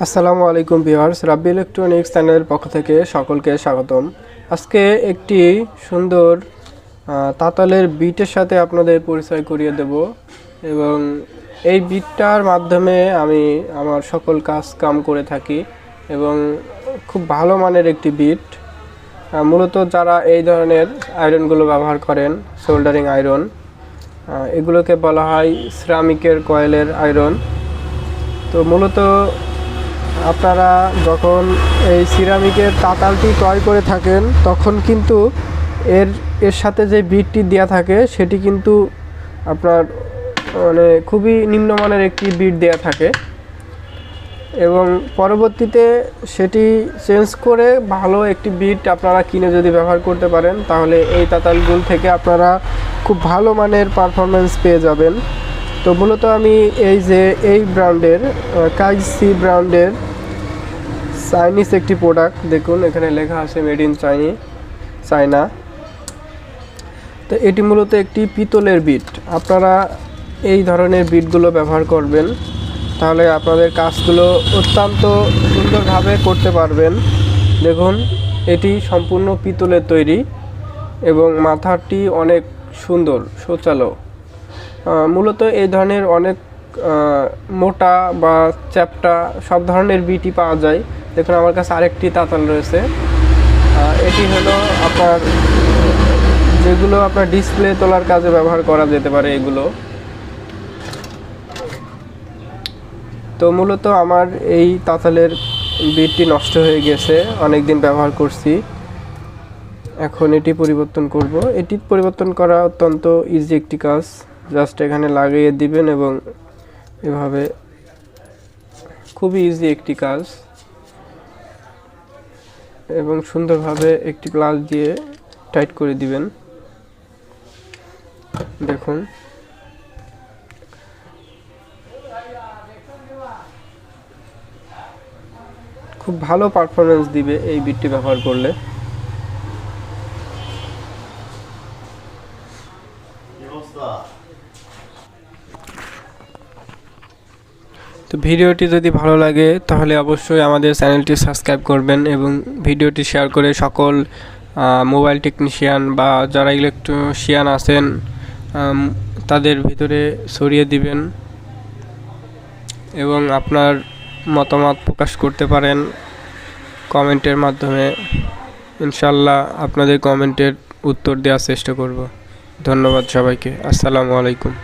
আসসালামু আলাইকুম ভিউয়ার্স, রাব্বি ইলেকট্রনিক্স চ্যানেলের পক্ষ থেকে সকলকে স্বাগতম। আজকে একটি সুন্দর তাতালের বিটের সাথে আপনাদের পরিচয় করিয়ে দেব এবং এই বিটটার মাধ্যমে আমি আমার সকল কাম করে থাকি এবং খুব ভালো মানের একটি বিট। মূলত যারা এই ধরনের আয়রনগুলো ব্যবহার করেন, সোল্ডারিং আয়রন, এগুলোকে বলা হয় সিরামিকের কয়েলের আয়রন। তো মূলত আপনারা যখন এই সিরামিকের তাতালটি ক্রয় করে থাকেন তখন কিন্তু এর সাথে যে বিটটি দেওয়া থাকে সেটি কিন্তু আপনার খুবই নিম্নমানের একটি বিট দেওয়া থাকে এবং পরবর্তীতে সেটি চেঞ্জ করে ভালো একটি বিট আপনারা কিনে যদি ব্যবহার করতে পারেন তাহলে এই তাতালগুলো থেকে আপনারা খুব ভালো মানের পারফরমেন্স পেয়ে যাবেন। তো মূলত আমি এই ব্র্যান্ডের কাইসি ব্র্যান্ডের চাইনিজ একটি প্রোডাক্ট, দেখুন এখানে লেখা আছে মেড ইন চায়না। তো এটি মূলত একটি পিতলের বিট। আপনারা এই ধরনের বিটগুলো ব্যবহার করবেন তাহলে আপনাদের কাজগুলো অত্যন্ত সুন্দরভাবে করতে পারবেন। দেখুন এটি সম্পূর্ণ পিতলের তৈরি এবং মাথাটি অনেক সুন্দর সচালো। মূলত এই ধরনের অনেক মোটা বা চ্যাপ্টা সব ধরনের বিটই পাওয়া যায়। দেখুন আমার কাছে আরেকটি তাতাল রয়েছে, এটি হলো যেগুলো আপনার ডিসপ্লে তোলার কাজে ব্যবহার করা যেতে পারে এগুলো। তো মূলত আমার এই তাতালের বিটটি নষ্ট হয়ে গেছে, অনেক দিন ব্যবহার করছি, এখন এটি পরিবর্তন করব। এটি পরিবর্তন করা অত্যন্ত ইজি একটি কাজ, জাস্ট এখানে লাগিয়ে দিবেন এবং এভাবে খুবই ইজি একটি কাজ এবং সুন্দরভাবে একটি প্লাগ দিয়ে টাইট করে দিবেন। দেখুন খুব ভালো পারফরমেন্স দিবে এই বিটটি ব্যবহার করলে। তো ভিডিওটি যদি ভালো লাগে তাহলে অবশ্যই আমাদের চ্যানেলটি সাবস্ক্রাইব করবেন এবং ভিডিওটি শেয়ার করে সকল মোবাইল টেকনিশিয়ান বা যারা ইলেকট্রিশিয়ান আছেন তাদের ভিতরে ছড়িয়ে দিবেন এবং আপনার মতামত প্রকাশ করতে পারেন কমেন্টের মাধ্যমে। ইনশাল্লাহ আপনাদের কমেন্টের উত্তর দেওয়ার চেষ্টা করব। ধন্যবাদ সবাইকে। আসসালামু আলাইকুম।